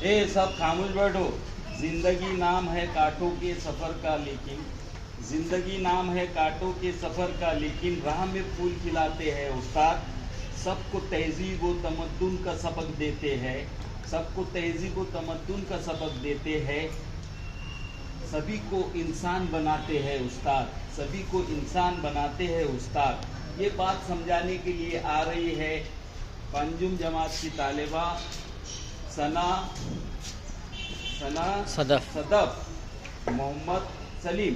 ए सब खामोश बैठो। जिंदगी नाम है कांटों के सफर का, लेकिन जिंदगी नाम है कांटों के सफर का, लेकिन राह में फूल खिलाते हैं उस्ताद। सबको तहजीब व तमद्दुन का सबक देते हैं, सबको तहजीब व तमद्दुन का सबक देते हैं। सभी को इंसान बनाते हैं उस्ताद, सभी को इंसान बनाते हैं उस्ताद। ये बात समझाने के लिए आ रही है पंजुम जमात की तालिबा सना सदफ मोहम्मद सलीम।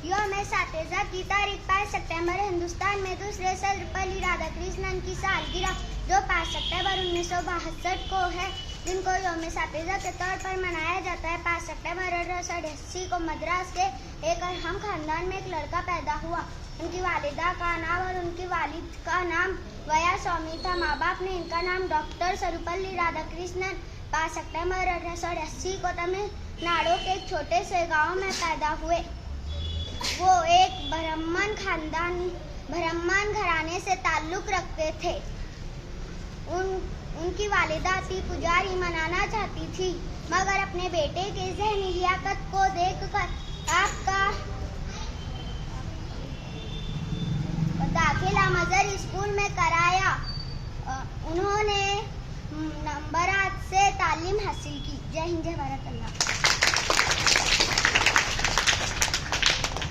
यौम-ए-सातिज़ा की तारीख 5 सितंबर हिंदुस्तान में दूसरे सर्वपल्ली राधाकृष्णन की सालगिरह जो 5 सितंबर 1962 को है, जिनको यौम-ए-सातिज़ा के तौर पर मनाया जाता है। 5 सितंबर 1880 को मद्रास के एक अरहम खानदान में एक लड़का पैदा हुआ। उनकी वालिदा का नाम और उनकी वालिद का नाम वया स्वामी था। माँ बाप ने इनका नाम डॉक्टर सर्वपल्ली राधाकृष्णन 5 सितंबर 1880 को तमिलनाडु के एक छोटे से गांव में पैदा हुए। वो एक ब्राह्मण घराने से ताल्लुक रखते थे। उनकी वालिदा थी पुजारी बनाना चाहती थी, मगर अपने बेटे के ज़हनी लियाकत को देखकर आपका दाखिला मजहरी स्कूल में कराया। उन्होंने नंबरात से तालीम हासिल की। जय हिंद, जय भारत। अल्लाह।